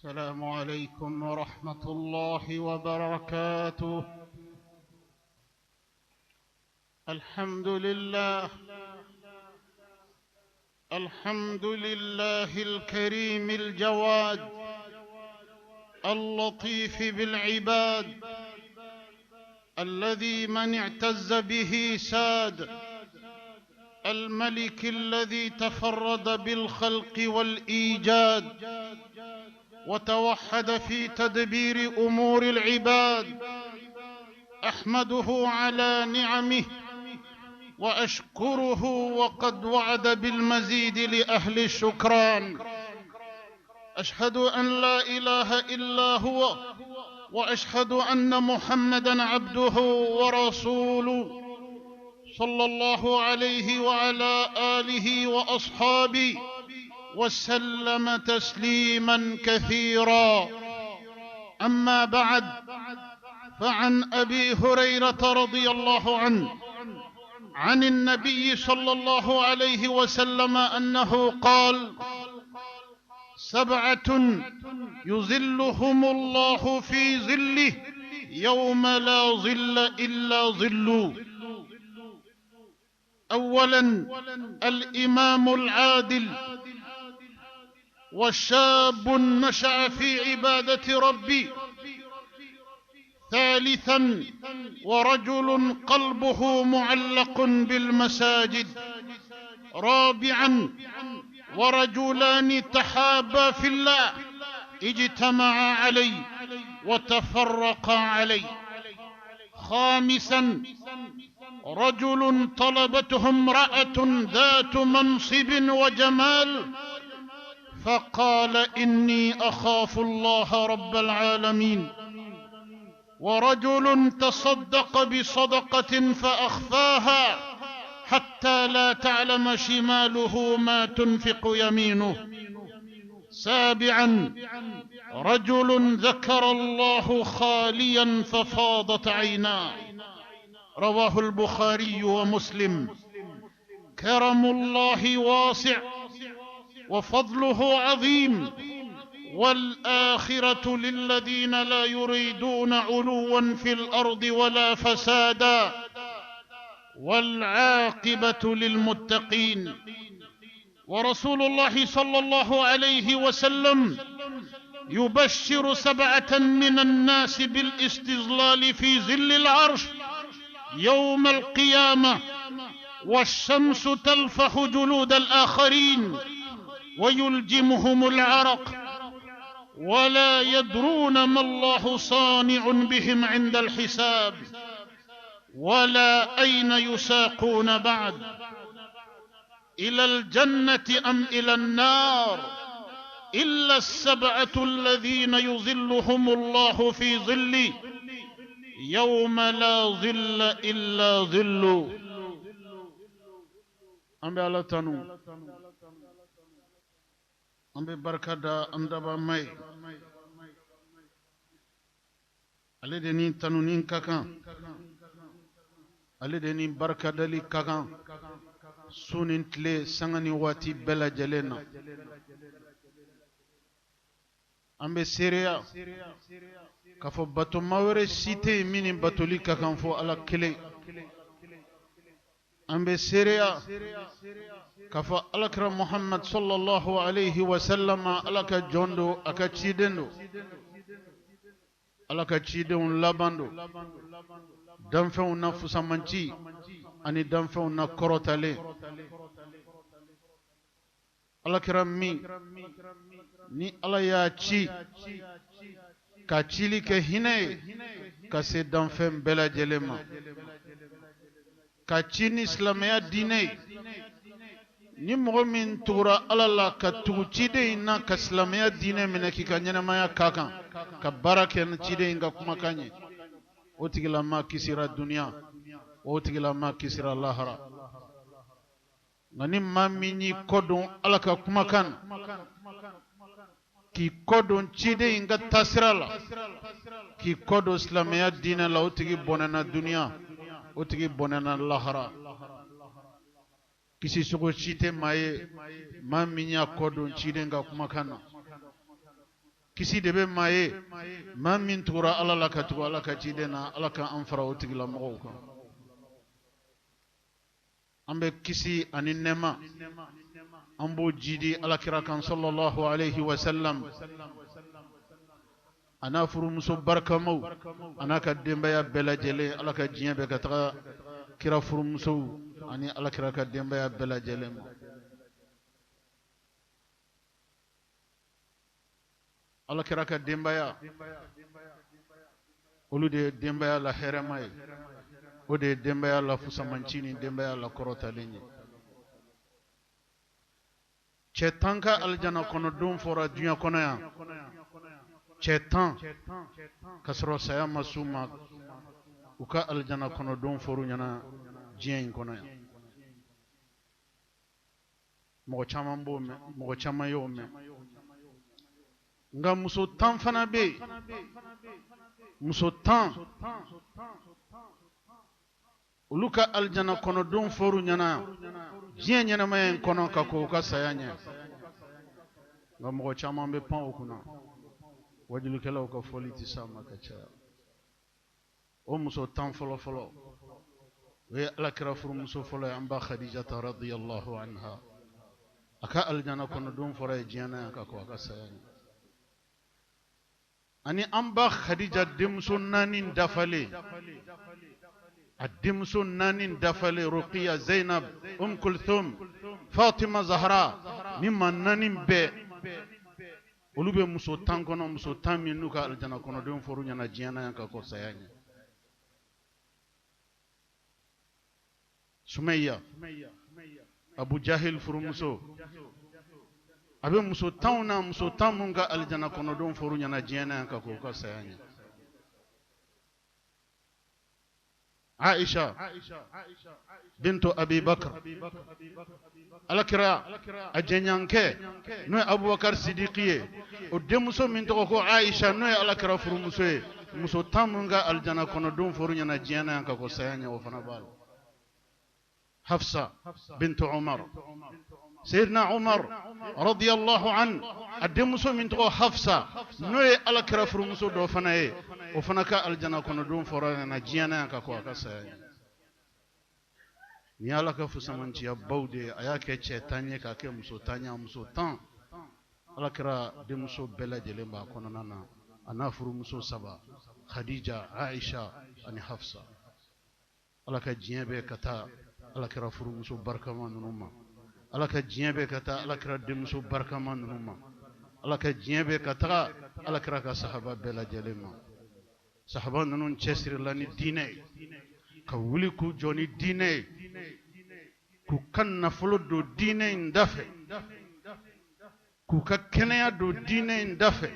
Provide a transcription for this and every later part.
السلام عليكم ورحمة الله وبركاته. الحمد لله الكريم الجواد اللطيف بالعباد، الذي من اعتز به ساد، الملك الذي تفرد بالخلق والإيجاد وتوحد في تدبير أمور العباد. أحمده على نعمه وأشكره، وقد وعد بالمزيد لأهل الشكران. أشهد أن لا إله إلا هو، وأشهد أن محمدًا عبده ورسوله، صلى الله عليه وعلى آله وأصحابه وسلم تسليمًا كثيرًا. أما بعد، فعن أبي هريرة رضي الله عنه عن النبي صلى الله عليه وسلم أنه قال: 7 يظلهم الله في ظله يوم لا ظل إلا ظله. أولاً الإمام العادل، والشاب نشأ في عبادة ربه. ثالثاً ورجل قلبه معلق بالمساجد. رابعاً ورجلان تحابا في الله اجتمعا عليه وتفرقا عليه. خامساً رجل طلبته امرأة ذات منصب وجمال فقال: إني أخاف الله رب العالمين. ورجل تصدق بصدقة فأخفاها حتى لا تعلم شماله ما تنفق يمينه. سابعاً رجل ذكر الله خالياً ففاضت عيناه. رواه البخاري ومسلم. كرم الله واسع وفضله عظيم، والآخرة للذين لا يريدون علوا في الأرض ولا فسادا، والعاقبة للمتقين. ورسول الله صلى الله عليه وسلم يبشر 7 من الناس بالاستظلال في ظل العرش يوم القيامة، والشمس تلفح جلود الآخرين ويلجمهم العرق، ولا يدرون ما الله صانع بهم عند الحساب، ولا أين يساقون بعد، إلى الجنة أم إلى النار، إلا 7 الذين يظلهم الله في ظله يوم لا ظل إلا ظله. أم الله تنو أم بركة أندبا ماي ألدني تنونين كاكا، ألدني بركة دلي كاكا، سونين تلي سانغاني واتي بلا جلنا. أم سيريا كفو باتو ماوري سيتي ميني باتولي كاكا فو على كلي. أم سيريا كفو ألكرم محمد صلى الله عليه وسلم ألك جوندو أكا تشيدندو ألك تشيدون لاباندو دنفو نفس منشي أني دنفو نكروتالي. ألكرم مي ni ala ya ci ka cili ke hinay ka se danfɛn bɛɛ lajɛlen ma, ka ci ni silamɛya diinɛ. ni mɔgɔ min tugura ala la ka tugu ciden in na ka silamɛya diinɛ minɛ k'i ka ɲɛnamaya k'a kan, ka baara kɛ ni ciden in ka kumakan ye, o tigilama kisira duniya, o tigilama kisira lahara. nka ni maa min y'i kɔdon ala ka kumakan k'i kɔdon ciden in ka taasira la, k'i kɔdon silamɛya diinɛ la, o tigi bɔnɛna duniya, o tigi bɔnɛna lahara. kisi sogo si tɛ maa ye maa min y'a kɔdon ciden ka kumakan na. kisi de bɛ maa ye maa min tugura ala la ka tugu ala ka ciden na ala ka an fara o tigilamɔgɔw kan an bɛ kisi ani nɛɛma an b'o jidi alakira kan sallallahu alayhi wa sallam a n'a furumuso barikamaw a n'a ka denbaya bɛɛ lajɛlen ala ka diɲɛ bɛɛ ka taga kira furumusow ani alakira ka denbaya bɛɛ lajɛlen ma alakira ka denbaya olu de ye denbaya la hɛrɛma ye o de ye denbaya la fusamanci ni denbaya la kɔrɔtalen ye cɛ 10 ka aljana kɔnɔdenw fɔra diɲɛ kɔnɔ yan cɛ 10 ka sɔrɔ saya ma s'u ma u ka aljana kɔnɔdenw fɔr'u ɲɛna diɲɛ in kɔnɔ yan mɔgɔ caman b'o mɛn mɔgɔ caman y'o mɛn nka muso 10 fana bɛ yen muso 10 olu ka aljana kɔnɔdenw fɔr'u ɲɛna diɲɛ ɲɛnamaya in kɔnɔ ka ko u ka saya ɲɛ nka mɔgɔ caman bɛ pan o kunna wajulikɛlaw ka fɔli tɛ s'a ma ka caya o muso 10 fɔlɔ-fɔlɔ o ye alakira furumuso fɔlɔ ye an ba Khadijata radiyallahu anha a ka aljana kɔnɔdenw fɔra ye diɲɛ na yan ka ko a ka saya ɲɛ ani an ba Khadija denmuso 4 dafalen a denmuso 4 dafalen Ruqiya Zainab Kulthum Fatima Zahra ni ma 4 bɛɛ olu bɛ muso 10 kɔnɔ muso 10 min n'u ka aljana kɔnɔdenw fɔr'u ɲɛna diɲɛ na yan ka ko saya ɲɛ Sumayya Abu Jahil furumuso a bɛ muso 10 na muso 10 mun ka aljana kɔnɔdenw fɔr'u ɲɛna diɲɛ na yan ka ko ka saya ɲɛ Aisha bintu Abi Bakr alakira a jɛɲankɛ n'o ye Abubakar Sidiki ye o denmuso min tɔgɔ ko Aisha n'o ye alakira furumuso ye muso 10 mun ka aljana kɔnɔdenw fɔr'u ɲɛna diɲɛ na yan ka ko saya ɲɛ o fana b'a la Hafsa bintu Umar Sayyidina Umar radiyallahu an a denmuso min tɔgɔ Hafsa n'o ye alakira furumuso dɔ fana ye o fana ka aljana kɔnɔdenw fɔr'u ɲɛna diɲɛ na yan ka ko a ka saya ɲɛ ni ala ka fusamanciya baw de a y'a kɛ cɛ 10 ye k'a kɛ muso 10 ye muso 10 alakira denmuso bɛɛ lajɛlen b'a kɔnɔna na a n'a furumuso 3 Khadija Aisha ani Hafsa ala ka diɲɛ bɛɛ ka taa alakira furumuso barikama ninnu ma ala ka diɲɛ bɛɛ ka taa alakira denmuso barikama ninnu ma ala ka diɲɛ bɛɛ ka taga alakira ka sahaba bɛɛ lajɛlen ma sahaba ninnu cɛsirila ni diinɛ ye ka wuli k'u jɔ ni diinɛ ye k'u ka nafolo don diinɛ in da fɛ k'u ka kɛnɛya don diinɛ in da fɛ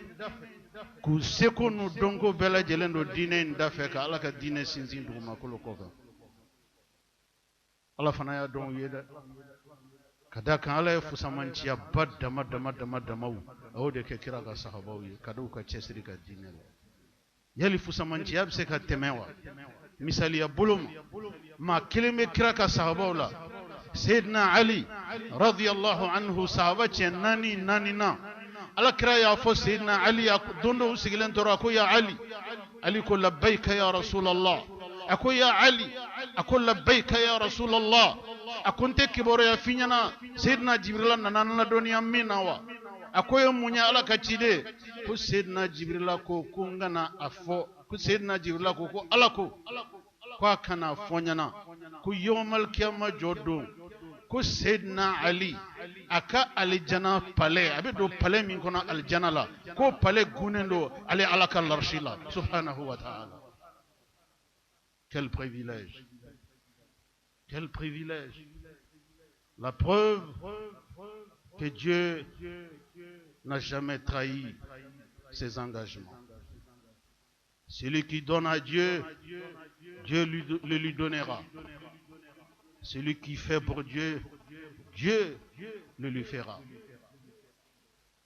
k'u seko n'u dɔnko bɛɛ lajɛlen don diinɛ in da fɛ ka ala ka diinɛ sinsin dugumakolo kɔkan ala fana y'a dɔn u ye dɛ ka da kan ala ye fusamanciyaba damaw a y'o de kɛ kira ka sahabaw ye ka d'u ka cɛsiri ka diinɛ la yali fusamanciya bɛ se ka tɛmɛ wa misaliya bolo ma maa kelen bɛ kira ka sahabaw la Sayyidina Ali radiyallahu anhu sahaba cɛ 4 na ala kira y'a fɔ Sayyidina Ali don dɔ u sigilen tora a ko ya Ali ko labbaika ya Rasulallah a ko ya Ali a ko labbaika ya Rasulallah a ko n tɛ kibaruya f'i ɲɛna Sayyidina Jibrila nana n ladɔnniya min na wa a ko ye mun ye ala ka ciden ko Sayyidina Jibrila ko n kana a fɔ ko Sayyidina Jibrila ko ala ko a kana fɔ ɲɛna ko yawmal kiyama jɔ don ko Sayyidina Ali a ka aljana palais a bɛ don palais min kɔnɔ aljana la ko palais gunnen don ale ala ka larshi la subhanahu wa ta'ala. Quel privilège, quel privilège. La preuve que Dieu n'a jamais trahi ses engagements. Celui qui donne à Dieu, Dieu le lui donnera. Celui qui fait pour Dieu, Dieu le lui fera.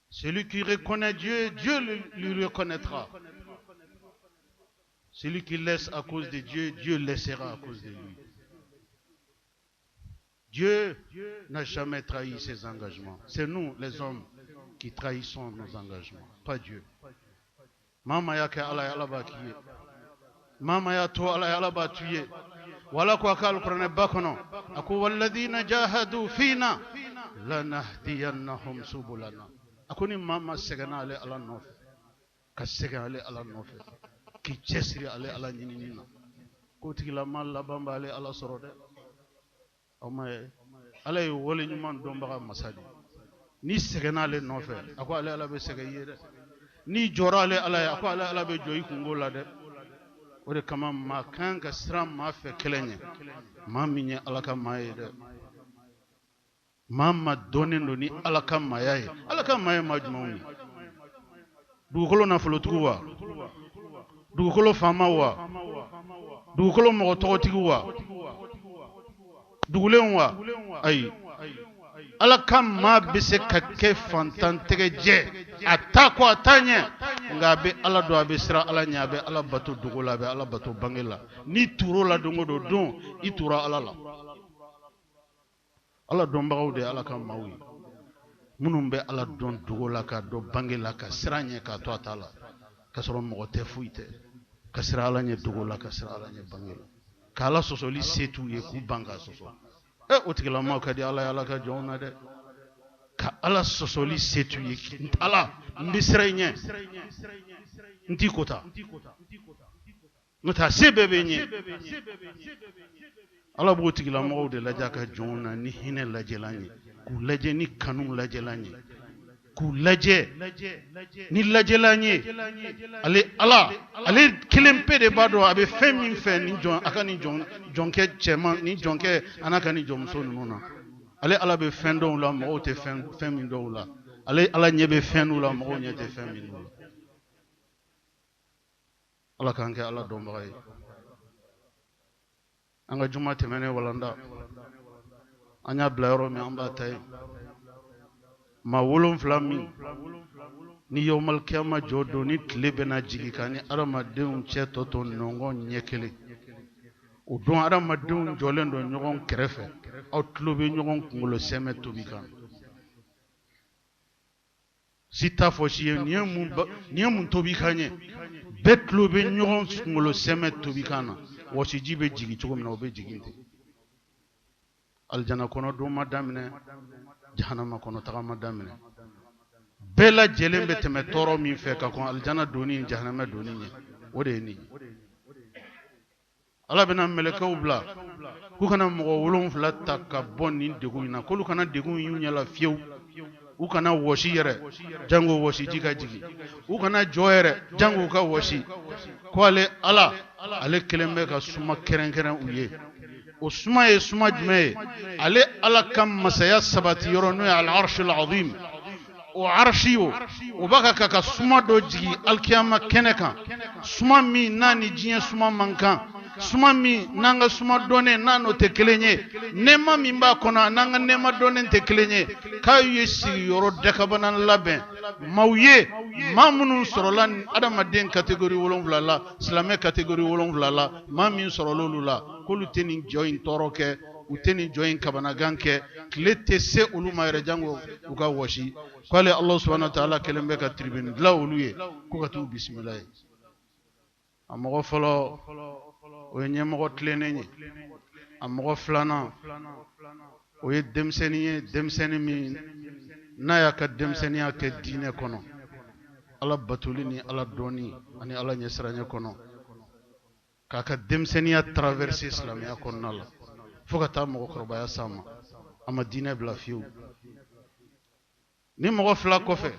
Celui qui reconnaît Dieu, Dieu lui reconnaîtra. Celui qui laisse à cause de Dieu, Dieu laissera à cause de lui. Dieu n'a jamais trahi ses engagements. C'est nous, les hommes, qui trahissons nos engagements, pas Dieu. Mama ya ke Allah ya Allah ba kiye. Mama ya to Allah ya Allah ba tuye. Wala ko akal Qur'an bakono. Aku walladhina jahadu fina lanahdiyannahum subulana. Akuni mama segana ale Allah nof. Ka segana ale Allah nof. Ki jesri ale Allah nyinina. Ko tigila mal la bamba ale Allah sorode. Omaye Allah yi wole nyuman domba masadi. Ni segana ale nof. Ako ale Allah be segaye de. Ni jora ale Allah ako ale Allah be joyi kungola de. Ode kama ma kan ka sram ma fe kelenye ma minye alaka maye de mama donendo ni alaka maye majmauni dugukolo na folotugu wa dugukolo fama wa dugukolo mogo togotigu wa dugulen wa ayi alaka ma bise ka ke fantan tege je atako atanye ngabe ala do abe sira ala nyabe ala bato dugula be ala bato bangela ni turo la dongo do don itura ala la ala don bagaw de ala kam mawi munum be ala don dugula ka do bangela ka siranye ka to atala ka soro mo te fuite ka sira ala nye dugula ka sira ala nye bangela ka ala sosoli setu ye ku banga soso otigala ma ka di ala ka jona de ka ala sosoli setu ye ala mbisrenye nti kota nota sebebe nye ala botigila mo de la jaka jona ni hine la jelanye ku laje ni kanu la jelanye ku laje ni la jelanye ale kilempe de bado abe femi fe ni jon akani jonke chema ni jonke anaka ni jomso nuna ale ala be fendo la mo te femi do la ale ala nyebe fenu la mo nyete femi no ala kanke ala dombay anga juma temene walanda anya blaro me amba tay ma wolum flami ni yowmal kiyama jodo ni tlebena jigikani arama deun cheto to nongo nyekele o don arama deun jolendo nyogon krefe o tlobe nyogon kungulo seme tobikan sita foshi niyemun tobikanye betlobe nyogon kungulo seme tobikana woshi jibe jigi chogomna obe jiginte aljana kono do madamne jahannama kono tagama damine bela jelembe teme toro min fe ka kon aljana doni jahannama doni nye wode ni ala bena melekaw bla ku kana mo wolon flatta ka bonni degu ina ko lu kana degu yunya la fiew u kana woshi yere jango woshi jiga jigi u kana joyere jango ka woshi ko ala kelembe ka suma keren uye usma ye suma jme ale ala kam masaya sabati yorono al arsh al azim o arshiyo o baka ka suma do jigi alkiyama keneka suma mi nani jiye suma mankan suma mi nanga suma done nano te kelenye nema mi mba kona nanga nema done te kelenye kayu yesi yoro dekabanan laben mawye mamunu sorolan adama den category wolon vlala islamé category wolon vlala mamin sorolula kolu teni join toroke uteni join kabana ganke klete se uluma yere jango uga washi kwale Allah subhanahu wa ta'ala kelembe ka tribune la uluye ko katu bismillah amogo folo o nyemo tlenenye amogo flana o ye demseni mi naya ka demseniya ke dine kono ala batulini ala doni ani ala nyesranya kono kaka demseniya traverser islamia kono la fogata mo korba ya sama ama dine bla fiu ni mo fla ko fe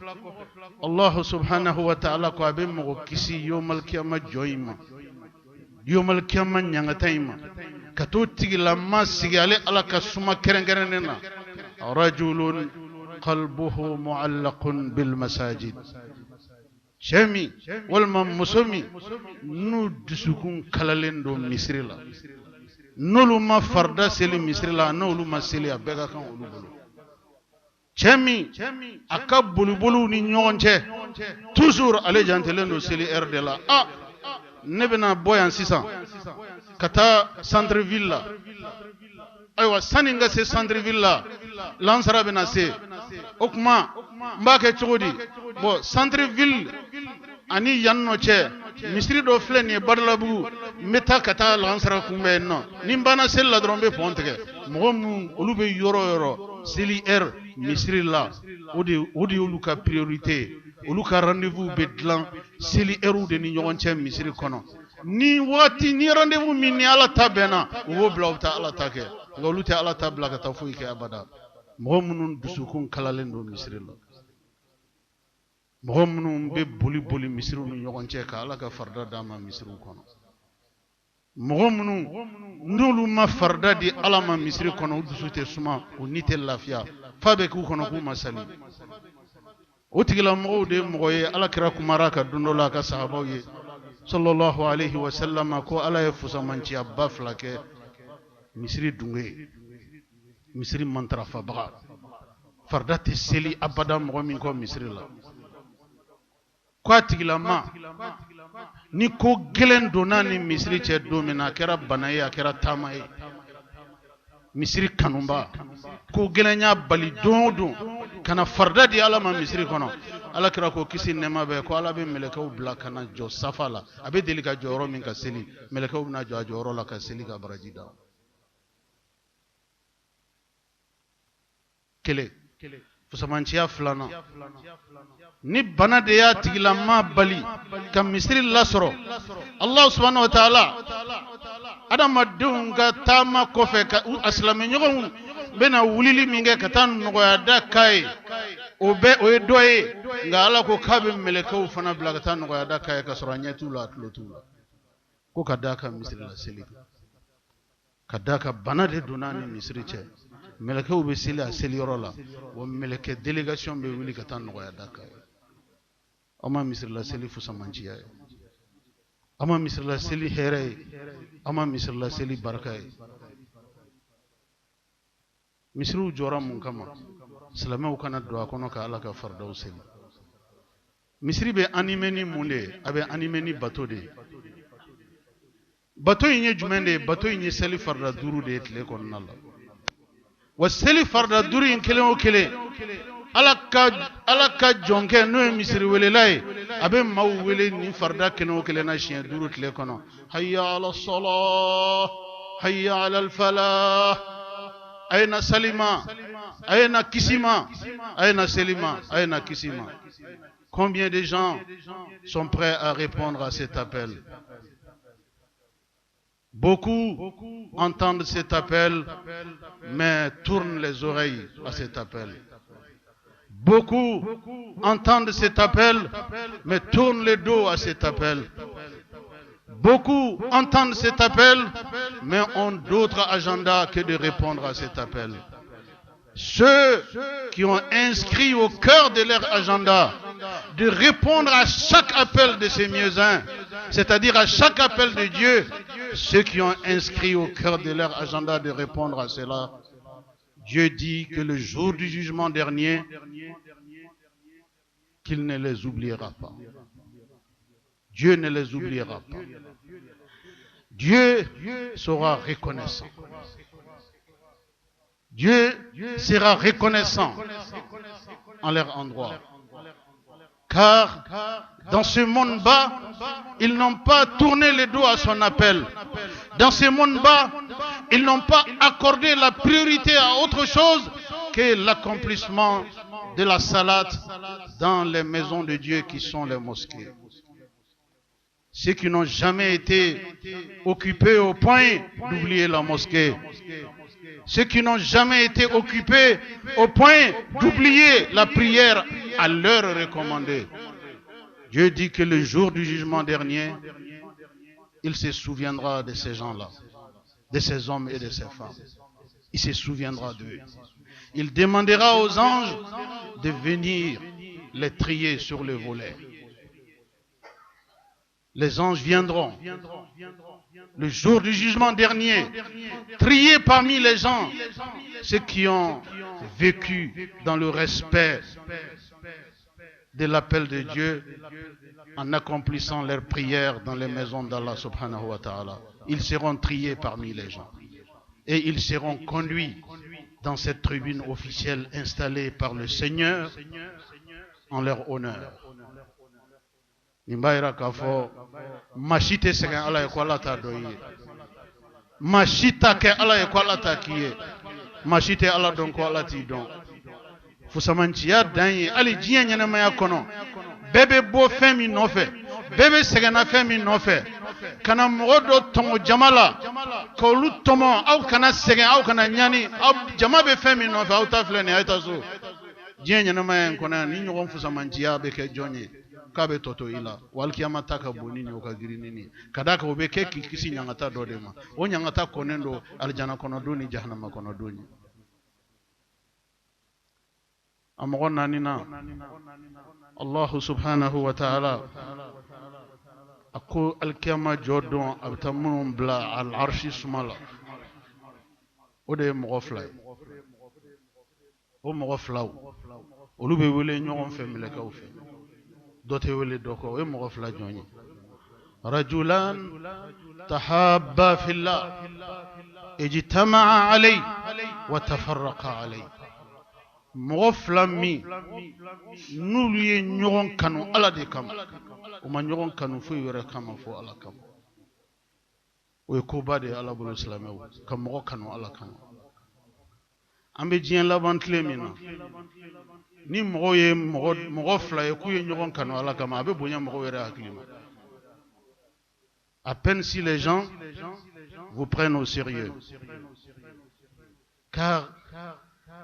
Allah subhanahu wa ta'ala ko abe mo kisi yomal kiyama joyima yomal kiyama nyangataima kato tigila masigale ala kasuma kerengerenena rajulun qalbuhu mu'allaqun bil masajid shemi wal musumi nu dusukun kalalendo misrila nolu ma farda seli misrila nolu ma seli abega kan ulubulu shemi aka bulubulu ni nyonche toujours ale jantelendo seli rdela nebena boyan 600 kata centre ville aywa saninga se centre ville lansara bena se o kuma mba kɛ cogo di bon centre ville ani yanno cɛ misiri dɔ filɛ nin ye Badalabugu n bɛ taa ka taa lansara kunbɛn yen nɔ ni n banna seli la dɔrɔn n bɛ pɔn tigɛ mɔgɔ minnu olu bɛ yɔrɔ o yɔrɔ seli heure misiri la o de y'olu ka priorité olu ka rendez-vous bɛ dilan seli heure de ni ɲɔgɔn cɛ misiri kɔnɔ ni waati ni rendez-vous min ni Ala ta bɛnna u b'o bila u bɛ taa Ala ta kɛ nka olu tɛ Ala ta bila ka taa foyi kɛ abada mɔgɔ minnu dusukun kalalen don misiri la mɔgɔ minnu bɛ boli misiriw ni ɲɔgɔn cɛ ka Ala ka farida d'a ma misiriw kɔnɔ mɔgɔ minnu n'olu ma farida di Ala ma misiri kɔnɔ u dusu tɛ suma u ni tɛ lafiya fa bɛ k'u kɔnɔ k'u ma sali o tigilamɔgɔw de ye mɔgɔ ye Alakira kumara ka don dɔ la a ka sahabaw ye sallallahu alayhi wa sallam ko Ala ye fusamanciyaba 2 kɛ misiri dunge misiri matarafabaga farida tɛ seli abada mɔgɔ min kɔ misiri la ko a tigilama ni ko gɛlɛn donna ni misiri cɛ don min na a kɛra bana ye a kɛra taama ye misiri kanuba ko gɛlɛn y'a bali don o don kana farida di Ala ma misiri kɔnɔ Alakira ko kisi nɛɛma bɛ ko Ala bɛ mɛlɛkɛw bila kana jɔ safa la a bɛ deli ka jɔ yɔrɔ min ka seli mɛlɛkɛw bɛna jɔ a jɔyɔrɔ la ka seli ka baraji da kelen fusamanciya 2nan ni bana de y'a tigilama bali ka misiri lasɔrɔ Allah subhanahu wa ta'ala adamadenw ka taama kɔfɛ ka a silamɛɲɔgɔnw bɛna wulili min kɛ ka taa nɔgɔya da k'a ye o ye dɔ ye nka Ala ko k'a bɛ mɛlɛkɛw fana bila ka taa nɔgɔya da k'a ye ka sɔrɔ a ɲɛ t'u la a tulo t'u la ko ka d'a kan misiri la seli ka d'a kan bana de donna ni misiri cɛ mɛlɛkɛw bɛ seli a seliyɔrɔ la wa mɛlɛkɛ délégation bɛ wuli ka taa nɔgɔya da k'a ye aw ma misiri la seli fusamanciya ye aw ma misiri la seli hɛrɛ ye aw ma misiri la seli barika ye misiriw jɔra mun kama silamɛw kana don a kɔnɔ ka Ala ka faridaw seli misiri bɛ animé ni mun de ye a bɛ animé ni bato de ye bato in ye jumɛn de ye bato in ye seli farida 5 de ye tile kɔnɔna la wa seli farida 5 in kelen o kelen Ala ka jɔnkɛ n'o ye misiri welela ye a bɛ maaw wele ni farida kelen o kelen na siɲɛ 5 tile kɔnɔ hayya ala salah hayya ala falah ayna salima ayna kisima ayna selima ayna kisima. Combien de gens sont prêts à répondre à cet appel? Beaucoup entendent cet appel mais tournent les oreilles à cet appel. Beaucoup entendent cet appel mais tournent le dos à cet appel. Beaucoup entendent cet appel mais ont d'autres agendas que de répondre à cet appel. Ceux qui ont inscrit au cœur de leur agenda de répondre à chaque appel de ces mieux-uns, c'est-à-dire à chaque appel de Dieu, ceux qui ont inscrit au cœur de leur agenda de répondre à cela, Dieu dit que le jour du jugement dernier, qu'il ne les oubliera pas. Dieu ne les oubliera pas. Dieu sera reconnaissant. Dieu sera reconnaissant en leur endroit. Car dans ce monde bas, ils n'ont pas tourné le dos à son appel. Dans ce monde bas, ils n'ont pas accordé la priorité à autre chose que l'accomplissement de la salate dans les maisons de Dieu qui sont les mosquées. Ceux qui n'ont jamais été occupés au point d'oublier la mosquée. Ceux qui n'ont jamais été occupés au point d'oublier la prière à l'heure recommandée. Dieu dit que le jour du jugement dernier, il se souviendra de ces gens-là, de ces hommes et de ces femmes. Il se souviendra d'eux. Il demandera aux anges de venir les trier sur le volet. Les anges viendront le jour du jugement dernier, trier parmi les gens ceux qui ont vécu dans le respect de l'appel de Dieu en accomplissant leurs prières dans les maisons d'Allah subhanahu wa ta'ala. Ils seront triés parmi les gens et ils seront conduits dans cette tribune officielle installée par le Seigneur en leur honneur. Nimbaira kafo machite segen ala ekwala ta doye. Machita ke ala ekwala ta kiye. Machite ala don ko ala ti don. Fusamanchiya danye ali jiya nyana maya kono. Bebe bo femi nofe. Bebe segena femi nofe. Kana modo tongo jamala. Kolu tomo au kana segen au kana nyani au jama be femi nofe au ta flene ay ta so. Jiya nyana maya kono ni nyogon fusamanchiya be ke jonye. Kabe toto ila walkiyama taka bonini okagirinini kadaka obeke kisi nyangata dodema o nyangata konendo aljana kono duni jahannama kono duni amagonna nina Allah subhanahu wa ta'ala ako alkiyama jodon abtamun bla al arshi sumala ode mogoflay o mogoflaw olube wele nyogon femile kawfe دوتي ولي دوكو ومغف لا جوني رجلان تحابا في الله اجتمع عليه وتفرق عليه مغف لمي نولي نيون كانوا على دي كام وما نيون كانوا في ورا كام فو على كام ويكوبا دي على بول الاسلام كم مغو كانوا على كام امبي جين لا بانتلمينا ni mogo fla ye kuye nyogon kanu ala kama abe bonya mogo were hakilima. À peine si les gens vous prennent au sérieux, car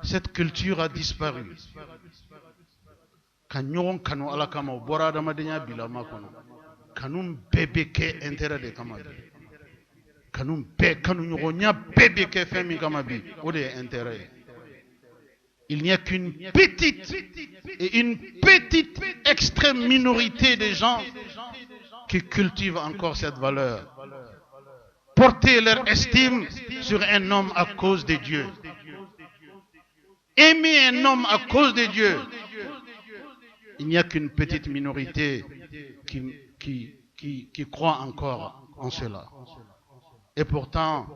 cette culture a disparu. Kan nyogon kanu ala kama o bora adama denya bilama kono kanum bebe ke intérêt de kama bi kanum be kanu nyogonya bebe ke femi kama bi o de intérêt. Il n'y a qu'une petite extrême minorité de gens qui cultivent encore cette valeur. Porter leur estime sur un homme à cause de Dieu. Aimer un homme à cause de Dieu. Il n'y a qu'une petite minorité qui croit encore en cela. Et pourtant,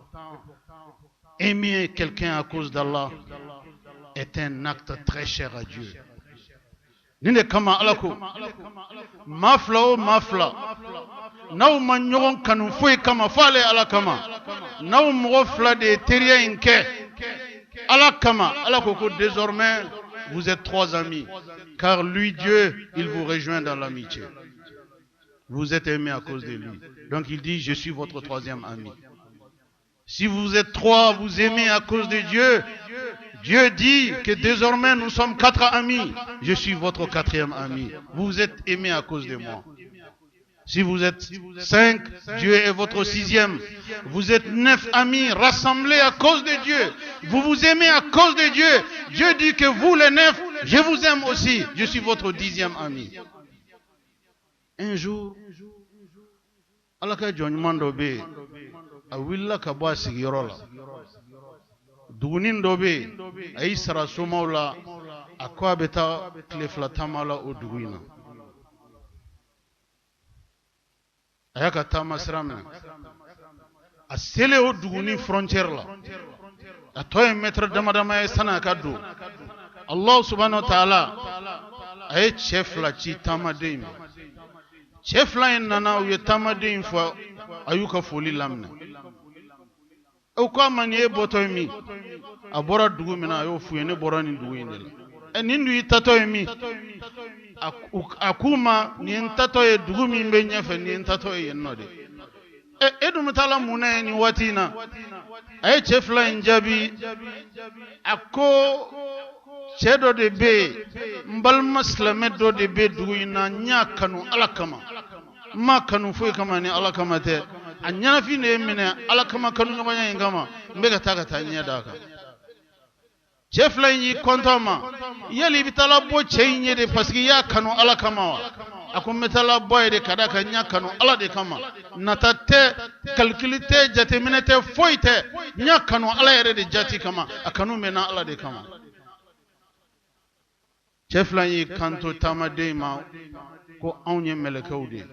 aimer quelqu'un à cause d'Allah est un acte très cher à Dieu. Ninde kama alako mafla o mafla naw manyogon kanu foy kama fale ala kama naw mofla de teria inke ala kama alako ko désormais vous êtes trois amis car lui Dieu il vous rejoint dans l'amitié. Vous êtes aimés à cause de lui. Donc il dit je suis votre troisième ami. Si vous êtes trois, vous aimez à cause de Dieu. Dieu dit que désormais nous sommes quatre amis. Je suis votre quatrième ami. Vous êtes aimés à cause de moi. Si vous êtes 5, Dieu est votre 6e. Vous êtes 9 amis rassemblés à cause de Dieu. Vous vous aimez à cause de Dieu. Dieu dit que vous les 9, je vous aime aussi. Je suis votre 10e ami. Un jour, Alaka John Mandobe, Awilla Kaba Sigirola, Dunin Dobe, Aisra Somaula, Aquabeta, Cleflatamala Uduina. Ayaka Tamasram, a Sele Uduni frontière là, a toi un maître d'Amadama et Sanakado. Allah subhanahu wa ta'ala, a chef la Chitamadim. Chef la nana ou Yetamadim for Ayuka Foli Lamna. Oka manye botoimi, a Bora Dugumina, Ofuene Borani Duindela. And Indu Tatoimi. Akuma ni ntato e dugumi mbenyefe ni ntato e node edu mutala muna ni watina ay chefla njabi ako chedo de be mbal maslame do de be duina nyakanu alakama makanu foi kama ni alakama te anyana fi ne mine alakama kanu nyanya ngama mbega taka tanya daka chef la yi kontama yali bitala bo chenye de parce que ya kanu ala kama akum metala boy de kada kanya kanu ala de kama natate calculite jate minete foite nya kanu ala yere de jati kama akanu mena ala de kama chef la yi kanto tamade ma ko onye melekawde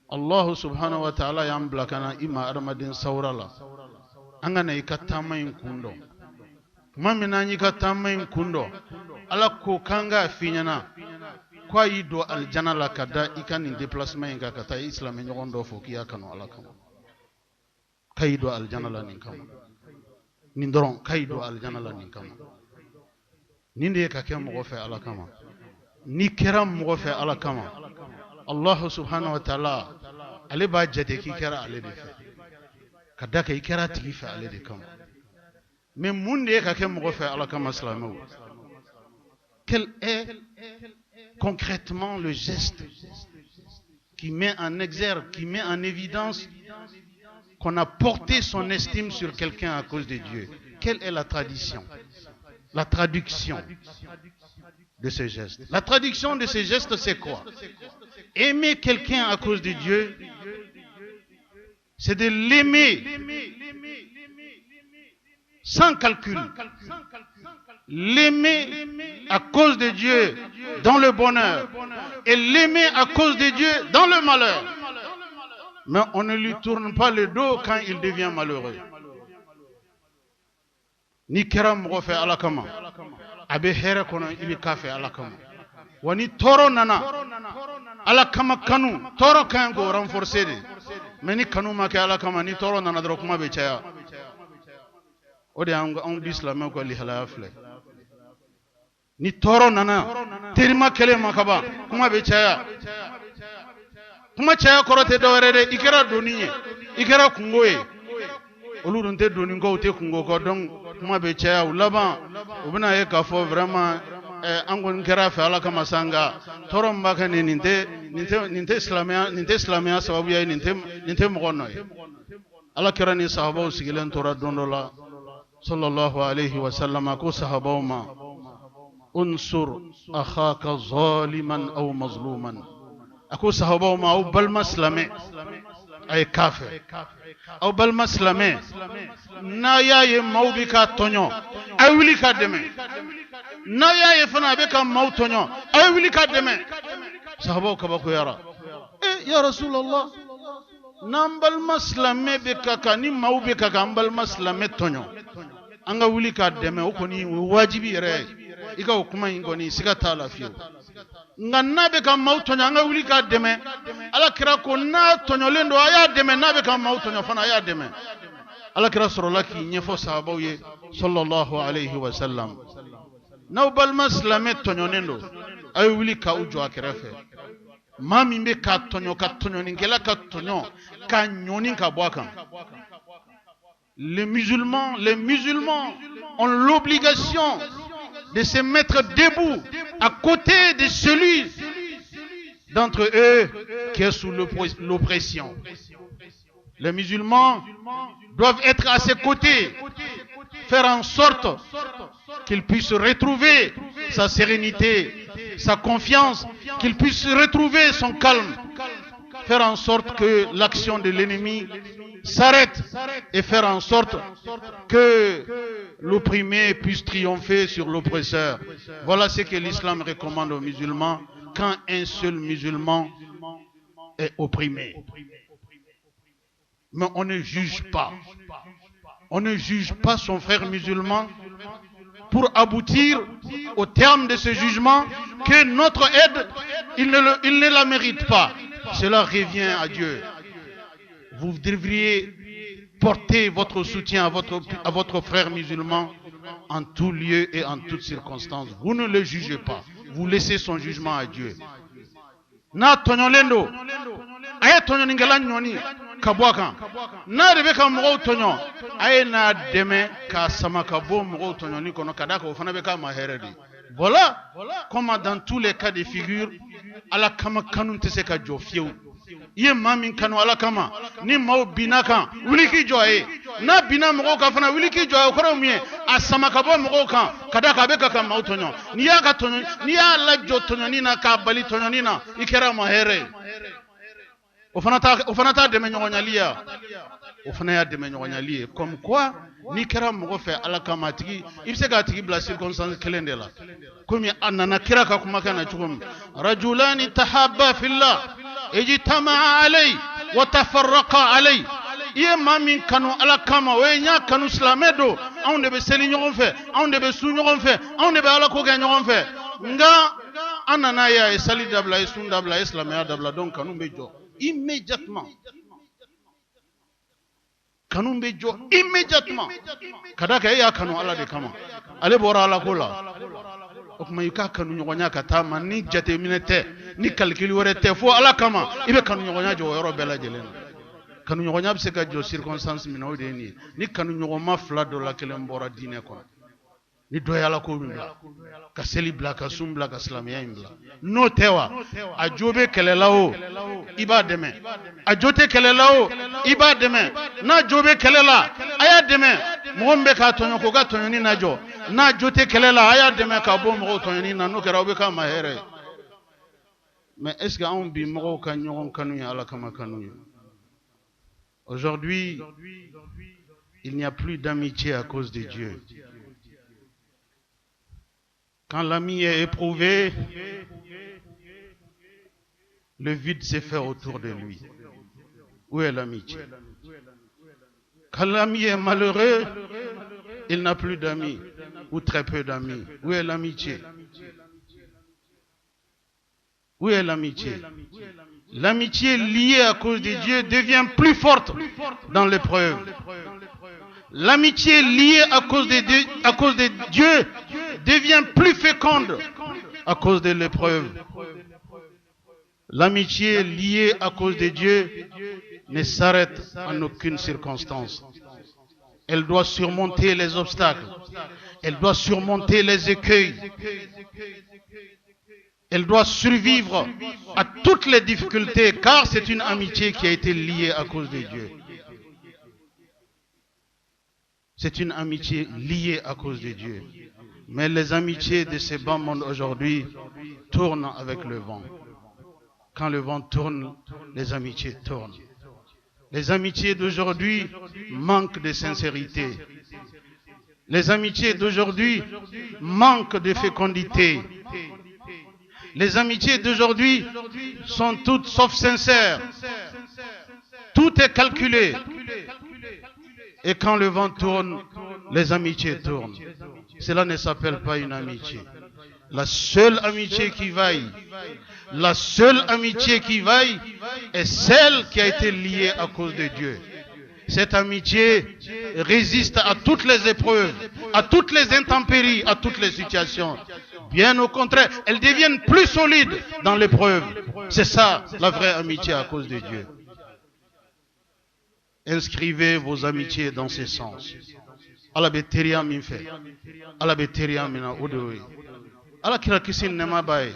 Allah subhanahu wa ta'ala yam blakana ima armadin saurala angana ikatama kundo maminani ka tamain kundo ala ko kanga finyana kwa yido aljana la kada ikani déplacement nga kata islam nyondo fo kiya kanu ala kama kaydo aljana la nin kama nin doron kaydo aljana la nin kama ninde ka ke mo fe ala kama ni kiram mo fe ala kama Allah subhanahu wa ta'ala ale ba jate ki kira ale de fe kada ka ikira tigi fe ale de kama mais munde ka ke mo fe ala kama islamu quel est concrètement le geste qui met en exergue, qui met en évidence qu'on a porté son estime sur quelqu'un à cause de Dieu. Quelle est la tradition? La traduction de ce geste. La traduction de ce geste, c'est quoi? Aimer quelqu'un à cause de Dieu, c'est de l'aimer sans calcul. L'aimer à cause de Dieu dans le bonheur et l'aimer à cause de Dieu dans le malheur. Mais on ne lui tourne pas le dos quand il devient malheureux. Ni keram rofe alakama abe here kono ibi kafe alakama wani toro nana alakama kanu toro kan go renforcer de mais ni kanu make alakama ni toro nana dro kuma be chaya odi on bislam ko li hala fle ni toro nana terima kele makaba kuma be chaya korote dowere de ikera doniye ikera kungoye oludun te doni ko te kungo ko donc kuma be chaya ulaba ubina ye ka fo vraiment angon kera fa ala kama sanga toro mbaka ni ninte islamia sababu ya ninte mogono ala kera ni sahaba usigilen tora dondola sallallahu alayhi wa sallam ko sahaba ma unsur akhaka zaliman aw mazluman ako sahaba ma aw bal maslame ay kafir aw bal maslame na yaye mawbika tonyo ay wili ka deme na yaye fana be ka maw tonyo ay wili ka deme sahaba ka ba ko yara ya rasulullah nambal maslame be ka ni mawbika ka ambal maslame tonyo anga wili ka deme o ko ni wajibi yere ika hukuma ingoni sigata lafiyo nganna be ka mauto nyanga wuli ka deme ala kira ko na tonyolendo aya deme na be ka mauto nyafana aya deme ala kira sorola ki nyefo sahabaw ye sallallahu alayhi wa sallam nawbal maslame tonyonendo ay wuli ka ujo akerefe mami be ka tonyo ngela ka tonyo ka nyoni ka boakan. Les musulmans ont l'obligation de se mettre debout à côté de celui d'entre eux qui est sous l'oppression. Les musulmans doivent être à ses côtés, faire en sorte qu'il puisse retrouver sa sérénité, sa confiance, qu'il puisse retrouver son calme, faire en sorte que l'action de l'ennemi s'arrête et faire en sorte que l'opprimé puisse triompher sur l'oppresseur. Voilà ce que l'islam recommande aux musulmans quand un seul musulman est opprimé. Mais on ne juge pas. On ne juge pas son frère musulman pour aboutir au terme de ce jugement que notre aide, il ne la mérite pas. Cela revient à Dieu. Vous devriez porter votre soutien à votre frère musulman en tout lieu et en toutes circonstances. Vous ne le jugez pas. Vous laissez son jugement à Dieu. Na tonyolendo aye tonyo ningala nyoni kabwaka na rebeka mgo tonyo aye na deme ka samaka bo mgo tonyo ni kono kadaka ofana beka maheredi. Voilà comment dans tous les cas de figure ala kama kanun tese ka jofieu ye mamin kanu ala kama ni maw binaka wuliki joye na bina mgo ka fana wuliki joye ko romie asamaka bo mgo kan kadaka beka ka maw tonyo ni ya ka tonyo ni ya la jo tonyo ni na ka bali tonyo ni na ikera mahere ofana ta de menyonya ofana ya de menyonya lié comme quoi ni kera mgo fe ala kama tigi ibse ka tigi bla circonstance kelendela comme anana kira ka kuma kana chugum rajulani tahabba fillah ijtama'a alay wa tafarraqa alay Iye mamin kanu ala kama we nya kanu slamedo on de be seli nyogon fe on de be su nyogon fe on de be ala ko ga nyogon fe nga anana ya e sali dabla e sun dabla islamia dabla donc kanu be jo immédiatement kanu be jo immédiatement kadaka ya kanu ala de kama ale bora ala ko la o kuma yuka kanu nyogonya katama ni jate minete ni calcul wore te fo ala kama ibe kanu nyogonya jo yoro bela jelen kanu nyogonya be se ka jo circonstance minno de ni kanu nyogoma fla do la kelen bora dine ko ni do yala ko bla ka seli bla ka sum bla ka islamia imbla no tewa a jobe kelelawo iba deme a jote kelelawo iba deme na jobe kelela aya deme mogombe ka tonyo ko ga tonyo ni najo na jote kelela aya deme ka bo mo tonyo ni na no kera obe ka mahere mais est-ce que on bi mo ka nyogon kanu ya ala kama kanu aujourd'hui il n'y a plus d'amitié à cause de Dieu. Quand l'ami est éprouvé, le vide s'est fait autour de lui. Où est l'amitié? Quand l'ami est malheureux, il n'a plus d'amis ou très peu d'amis. Où est l'amitié? Où est l'amitié? L'amitié liée à cause de Dieu devient plus forte dans l'épreuve. L'amitié liée à cause de Dieu devient plus féconde à cause de l'épreuve. L'amitié liée à cause de Dieu ne s'arrête en aucune circonstance. Elle doit surmonter les obstacles. Elle doit surmonter les écueils. Elle doit survivre à toutes les difficultés, car c'est une amitié qui a été liée à cause de Dieu. C'est une amitié liée à cause de Dieu. Mais les amitiés de ce bas monde aujourd'hui tournent avec le vent. Quand le vent tourne, les amitiés tournent. Les amitiés d'aujourd'hui manquent de sincérité. Les amitiés d'aujourd'hui manquent de fécondité. Les amitiés d'aujourd'hui sont toutes sauf sincères. Tout est calculé. Et quand le vent tourne, les amitiés tournent. Cela ne s'appelle pas une amitié. La seule amitié qui vaille, est celle qui a été liée à cause de Dieu. Cette amitié résiste à toutes les épreuves, à toutes les intempéries, à toutes les situations. Bien au contraire, elles deviennent plus solides dans l'épreuve. C'est ça la vraie amitié à cause de Dieu. Inscrivez vos amitiés dans ce sens. Ala beteria min fe. Ala beteria mina odowe. Ala kira kisin nema bae.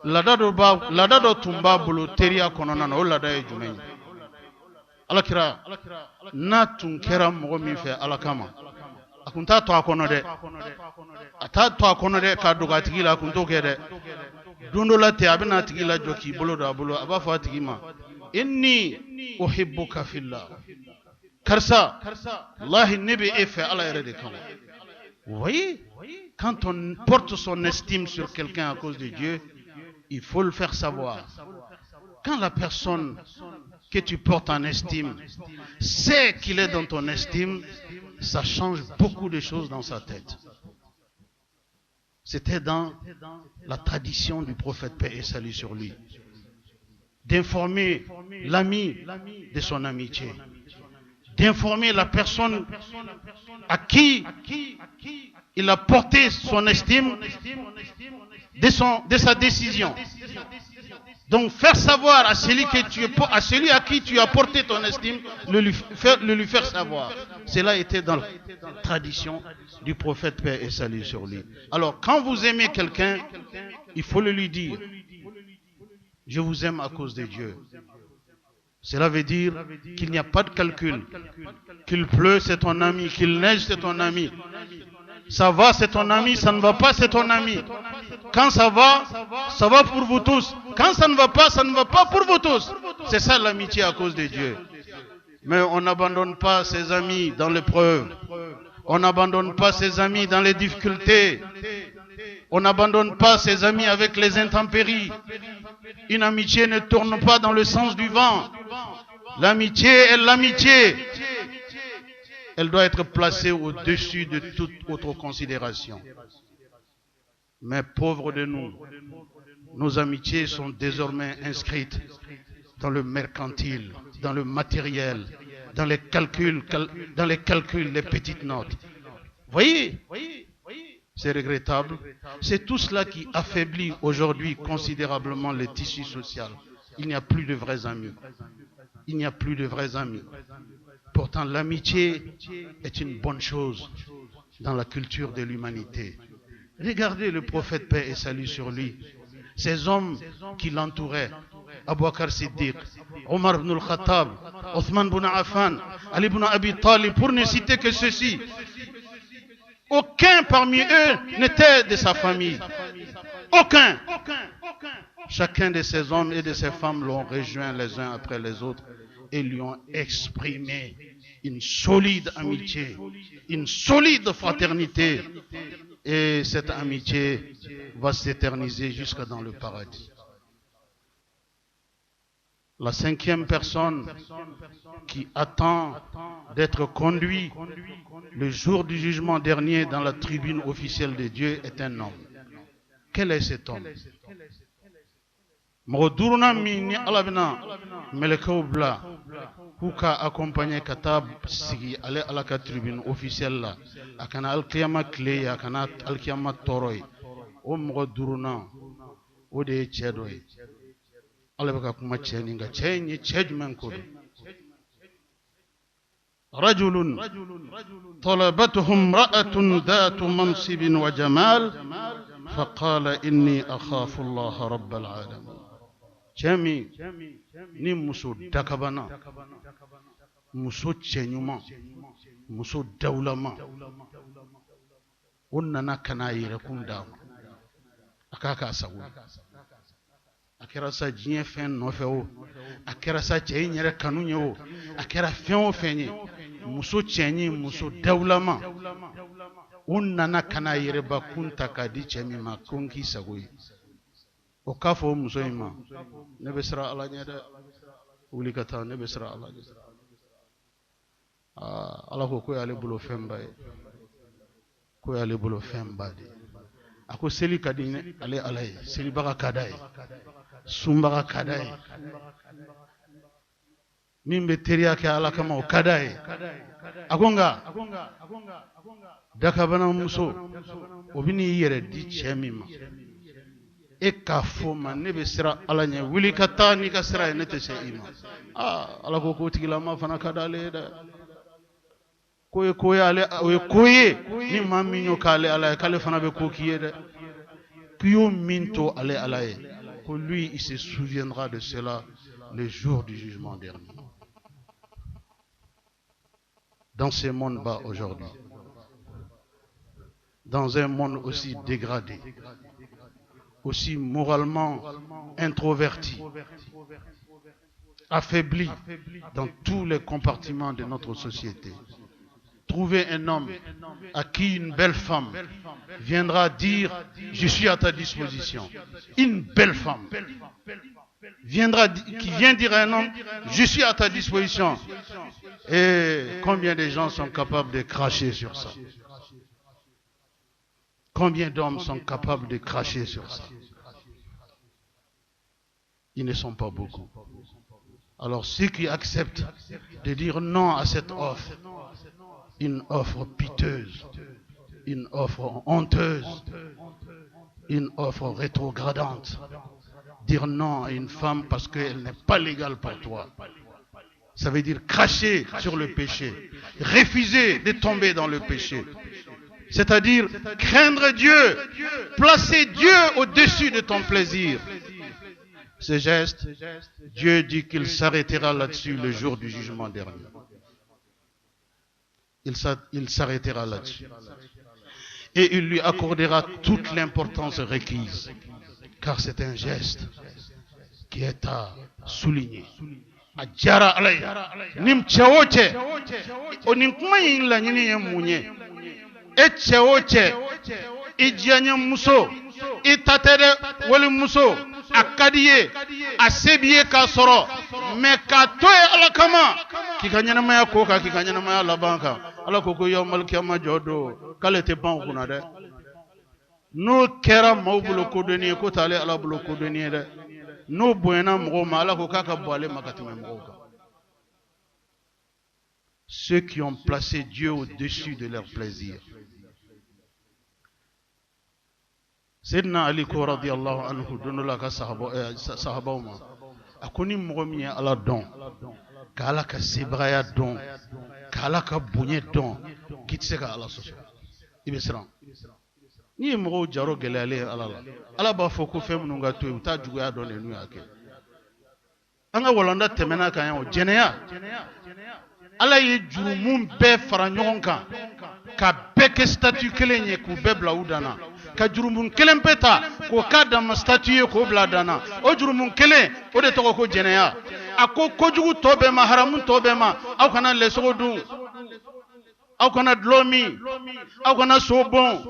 Lada do tumba bulu teria konona na o lada e jumeni. Ala kira na tunkera mogo min fe ala kama. Akunta to akono de. Ata to akono de ka doga tigila akunto ke de. Dundo la te abina tigila joki bulu da bulu aba fa tigima. Inni uhibbuka fillah. Karsa, Allah nebe efe ala erede kama. Vous voyez, quand on porte son estime sur quelqu'un à cause de Dieu, il faut le faire savoir. Quand la personne que tu portes en estime sait qu'il est dans ton estime, ça change beaucoup de choses dans sa tête. C'était dans la tradition du prophète, paix et salut sur lui, d'informer l'ami de son amitié, d'informer la personne à qui il a porté son estime de sa décision. Donc faire savoir à celui à qui tu as porté ton estime, le lui faire savoir. Cela était dans la tradition du prophète, paix et salut sur lui. Alors quand vous aimez quelqu'un, il faut le lui dire. Je vous aime à cause de Dieu. Cela veut dire qu'il n'y a pas de calcul. Qu'il pleut, c'est ton ami. Qu'il neige, c'est ton ami. Ça va, c'est ton ami. Ça ne va pas, c'est ton ami. Quand ça va pour vous tous. Quand ça ne va pas pour vous tous. C'est ça l'amitié à cause de Dieu. Mais on n'abandonne pas ses amis dans l'épreuve. On n'abandonne pas ses amis dans les difficultés. On n'abandonne pas ses amis avec les intempéries. Une amitié ne tourne pas dans le sens du vent. L'amitié est l'amitié. Elle doit être placée au-dessus de toute autre considération. Mais pauvres de nous, nos amitiés sont désormais inscrites dans le mercantile, dans le matériel, dans les calculs, les petites notes. Voyez, c'est regrettable. C'est tout cela qui affaiblit aujourd'hui considérablement le tissu social. Il n'y a plus de vrais amis. Il n'y a plus de vrais amis. Pourtant, l'amitié est une bonne chose dans la culture de l'humanité. Regardez le prophète, paix et salut sur lui. Ces hommes qui l'entouraient, Abu Bakr Siddiq, Omar ibn al-Khattab, Othman ibn Affan, Ali ibn Abi Talib, pour ne citer que ceux-ci. Aucun parmi eux n'était de sa famille. Aucun. Chacun de ces hommes et de ces femmes l'ont rejoint les uns après les autres et lui ont exprimé une solide amitié, une solide fraternité. Et cette amitié va s'éterniser jusque dans le paradis. La cinquième personne qui attend d'être conduit le jour du jugement dernier dans la tribune officielle de Dieu est un homme. Quel est cet homme? Mrodurna mini alabina melekaubla kuka accompagné katab sigi ale alaka tribune officielle la akana alkiyama clé akana alkiyama toroy o mrodurna o de chedoy alabaka kuma cheni nga chenyi chejmen ko رجل طلبته امرأة ذات منصب وجمال فقال إني أخاف الله رب العالمين جميع نمسو دكبنا مسو تشنيما مسو دولما وننا كنا يركم دام أكاكا سوي akera sa jien fen no feo akera sa chei nyere kanu nyo akera fen fenye muso chenyi muso dawlama unnana kana yere bakunta kadi chemi ma konki sagoi o kafo muso ima ne besra ala nyada uli kata ne besra ala ala ko yale bulo femba ko yale bulo femba de ako seli kadine ale alay seli baka kadai sumbaga kadai nimbe teriya ke ala kama o kadai agonga dakabana muso obini yere di chemima e ka foma ne be sira ala nya wili kata ni ka sira ne te se ima ala ko tigila ma fana kadale da koye ale o koye ni maminyo kale ala kale fana be ko kiye da piyo minto ale ala lui, il se souviendra de cela le jour du jugement dernier. Dans ce monde bas aujourd'hui, dans un monde aussi dégradé, aussi moralement introverti, affaibli dans tous les compartiments de notre société, trouver un homme à qui une belle femme viendra dire « Je suis à ta disposition ». Une belle femme qui vient dire à un homme « Je suis à ta disposition ». Et combien de gens sont capables de cracher sur ça? Combien d'hommes sont capables de cracher sur ça? Ils ne sont pas beaucoup. Alors ceux qui acceptent de dire non à cette offre, une offre piteuse, une offre honteuse, une offre rétrogradante. Dire non à une femme parce qu'elle n'est pas légale pour toi. Ça veut dire cracher sur le péché, refuser de tomber dans le péché. C'est-à-dire craindre Dieu, placer Dieu au-dessus de ton plaisir. Ce geste, Dieu dit qu'il s'arrêtera là-dessus le jour du jugement dernier. Il s'arrêtera là-dessus. Et il lui accordera toute l'importance requise. Car c'est un geste qui est à souligner. Adjara alay. Nim cheoche. Onim kumayin la nyini yemunye. E cheoche. Ijianya muso. Itatere wali muso. Akadiye. Asebiye kasoro. mais ka to ye ala kama k'i ka ɲɛnamaya ko kan k'i ka ɲɛnamaya laban kan ala ko yawmal kiyama jɔ don k'ale tɛ ban o kunna dɛ n'o kɛra maaw bolo kodɔnni ye ko t'ale ala bolo kodɔnni ye dɛ n'o bonyana mɔgɔw ma ala ko k'a ka bɔ ale ma ka tɛmɛ mɔgɔw kan. Ceux qui ont placé Dieu au-dessus de leur plaisir. Sayyidina Ali ko radiyallahu anhu donola ka sahabaw ma a ko ni mɔgɔ min ye ala dɔn ka ala ka sebagaya dɔn ka ala ka bonya dɔn k'i tɛ se ka ala sɔsɔ i bɛ siran ni ye mɔgɔw jaro gɛlɛyalen ye ala la ala b'a fɔ ko fɛn minnu ka to yen u t'a juguya dɔn de n'u y'a kɛ an ka walanda tɛmɛna kan yan o jɛnɛya ala ye jurumu bɛɛ fara ɲɔgɔn kan ka bɛɛ kɛ statut kelen ye k'u bɛɛ bila u danna ka jurumu kelen bɛɛ ta k'o k'a dama statut ye k'o bila danna o jurumu kelen o de tɔgɔ ko jɛnɛya a ko kojugu tɔ bɛɛ ma haramu tɔ bɛɛ ma aw kana lɛsogo dun aw kana dulɔ min aw kana so bɔn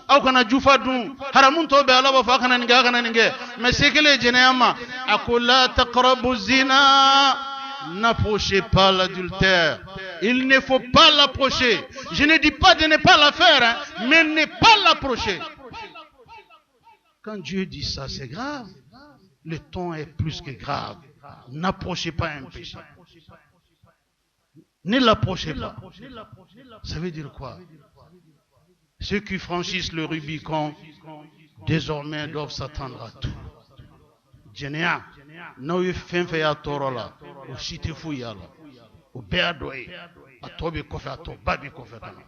aw kana jufa dun haramu tɔ bɛɛ ala b'a fɔ a kana nin kɛ a kana nin kɛ mais se kelen ye jɛnɛya ma a ko la taqrabu zina. N'approchez pas l'adultère. Il ne faut pas l'approcher. Je ne dis pas de ne pas la faire, hein, mais ne pas l'approcher. Quand Dieu dit ça, c'est grave. Le ton est plus que grave. N'approchez pas un péché. Ne l'approchez pas. Ça veut dire quoi? Ceux qui franchissent le Rubicon, désormais doivent s'attendre à tout. Jɛnɛya n'aw ye fɛn fɛn y'a tɔɔrɔ la o si tɛ foyi y'a la o bɛɛ y'a dɔ ye a tɔ bɛ kɔfɛ a tɔ ba bɛ kɔfɛ ka na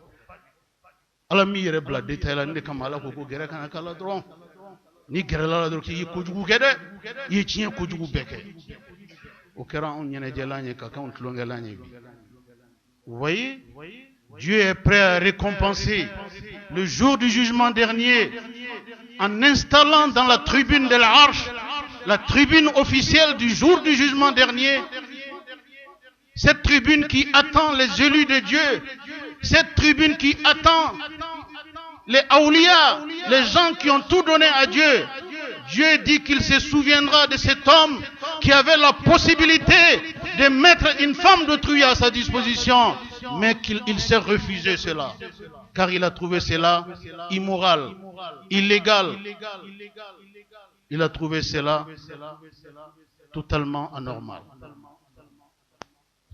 ala min yɛrɛ bila détail la ne de kama ala ko gɛrɛ kana k'a la dɔrɔn ni gɛrɛla la dɔrɔn k'i ye kojugu kɛ dɛ i ye tiɲɛ kojugu bɛɛ kɛ o kɛra anw ɲɛnajɛlan ye ka k'anw tulonkɛlan ye bi vous voyez Dieu est prêt à récompenser le jour du jugement dernier en installant dans la tribune de l'Arche, la tribune officielle du jour du jugement dernier, cette tribune qui attend les élus de Dieu, cette tribune qui attend les awliya, les gens qui ont tout donné à Dieu. Dieu dit qu'il se souviendra de cet homme qui avait la possibilité de mettre une femme d'autrui à sa disposition, mais qu'il s'est refusé cela, car il a trouvé cela immoral, illégal. Il a trouvé cela totalement anormal.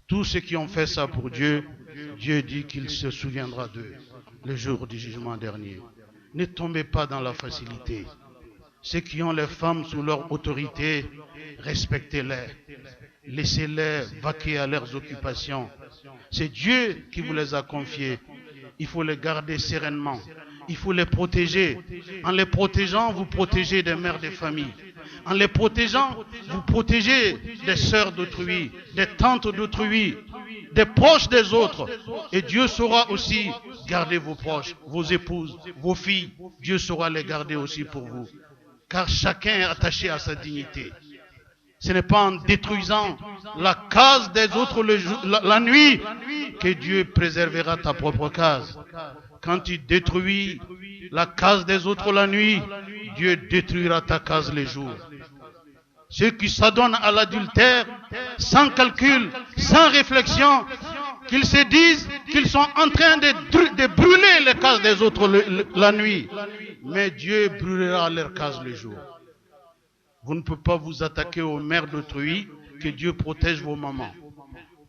Tous ceux qui ont fait ça pour Dieu, Dieu dit qu'il se souviendra d'eux le jour du jugement dernier. Ne tombez pas dans la facilité. Ceux qui ont les femmes sous leur autorité, respectez-les. Laissez-les vaquer à leurs occupations. C'est Dieu qui vous les a confiées. Il faut les garder sereinement. Il faut les protéger. En les protégeant, vous protégez des mères de famille. En les protégeant, vous protégez des sœurs d'autrui, des tantes d'autrui, des proches des autres. Et Dieu saura aussi garder vos proches, vos épouses, vos filles. Dieu saura les garder aussi pour vous. Car chacun est attaché à sa dignité. Ce n'est pas en détruisant la case des autres la nuit que Dieu préservera ta propre case. Quand tu détruis la case des autres la nuit, Dieu détruira ta case les jours. Ceux qui s'adonnent à l'adultère, sans calcul, sans réflexion, qu'ils se disent qu'ils sont en train de brûler les cases des autres la nuit. Mais Dieu brûlera leurs cases le jour. Vous ne pouvez pas vous attaquer aux mères d'autrui, que Dieu protège vos mamans.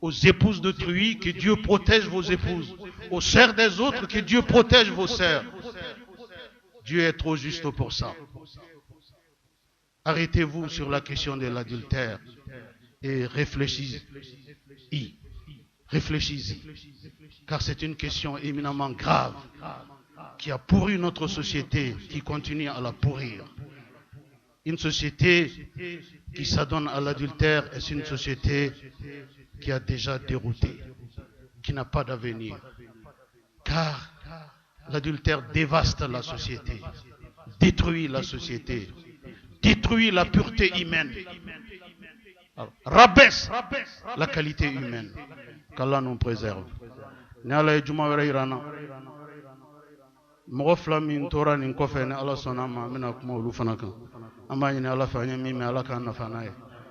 Aux épouses d'autrui, que Dieu protège vos épouses. Aux sœurs des autres, que Dieu protège vos sœurs. Dieu est trop juste pour ça. Arrêtez-vous sur la question de l'adultère et réfléchissez-y. Réfléchissez-y. Car c'est une question éminemment grave qui a pourri notre société, qui continue à la pourrir. Une société qui s'adonne à l'adultère est une société qui a déjà dérouté, qui n'a pas d'avenir. Car l'adultère dévaste la société, détruit la société, détruit la pureté humaine, rabaisse la qualité humaine. Qu'Allah nous préserve. Mɔgɔ fila min tora nin kɔfɛ ni Ala sɔnna ma an bɛna kuma olu fana kan. An b'a ɲini Ala fɛ an ye min mɛn Ala k'an nafa n'a ye.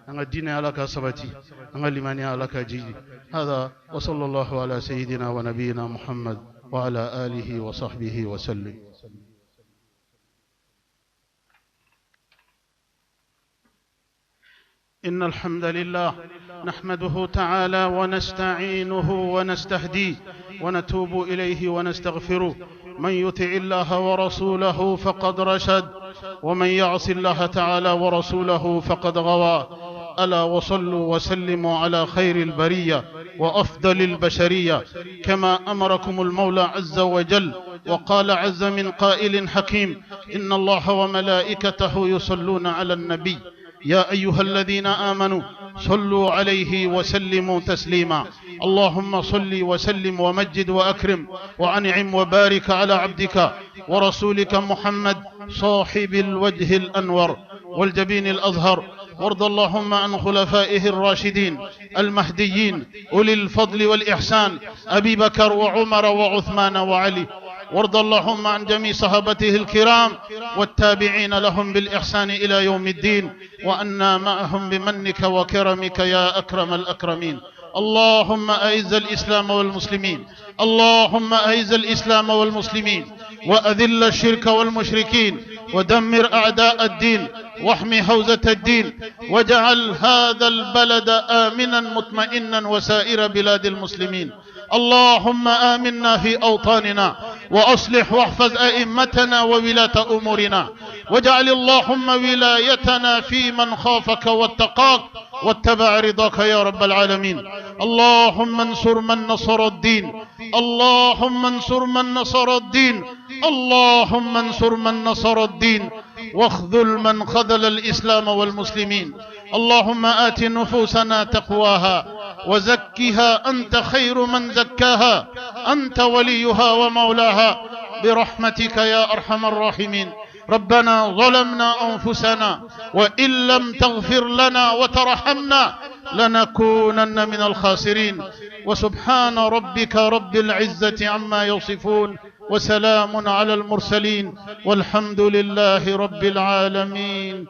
أن الدين على كسبتي أن الإيمان على كجيدي. هذا وصلى الله على سيدنا ونبينا محمد وعلى آله وصحبه وسلم. إن الحمد لله نحمده تعالى ونستعينه ونستهديه ونتوب إليه ونستغفره. من يطع الله ورسوله فقد رشد ومن يعص الله تعالى ورسوله فقد غوى. ألا وصلوا وسلموا على خير البرية وأفضل البشرية كما أمركم المولى عز وجل. وقال عز من قائل حكيم: إن الله وملائكته يصلون على النبي يا أيها الذين آمنوا صلوا عليه وسلموا تسليما. اللهم صل وسلم ومجد وأكرم وأنعم وبارك على عبدك ورسولك محمد صاحب الوجه الأنور والجبين الأزهر. وارض اللهم عن خلفائه الراشدين المهديين أولي الفضل والإحسان أبي بكر وعمر وعثمان وعلي. وارض اللهم عن جميع صحابته الكرام والتابعين لهم بالإحسان إلى يوم الدين، وأنا معهم بمنك وكرمك يا أكرم الأكرمين. اللهم أعز الإسلام والمسلمين، اللهم أعز الإسلام والمسلمين وأذل الشرك والمشركين ودمر أعداء الدين واحمي حوزة الدين، واجعل هذا البلد آمنا مطمئنا وسائر بلاد المسلمين. اللهم آمنا في أوطاننا وأصلح واحفظ أئمتنا وولاة أمورنا، واجعل اللهم ولايتنا في من خافك واتقاك واتبع رضاك يا رب العالمين. اللهم انصر من نصر الدين، اللهم انصر من نصر الدين، اللهم انصر من نصر الدين واخذل من خذل الإسلام والمسلمين. اللهم آت نفوسنا تقواها وزكها أنت خير من زكاها، أنت وليها ومولاها برحمتك يا أرحم الراحمين. ربنا ظلمنا أنفسنا وإن لم تغفر لنا وترحمنا لنكونن من الخاسرين. وسبحان ربك رب العزة عما يصفون وسلام على المرسلين والحمد لله رب العالمين.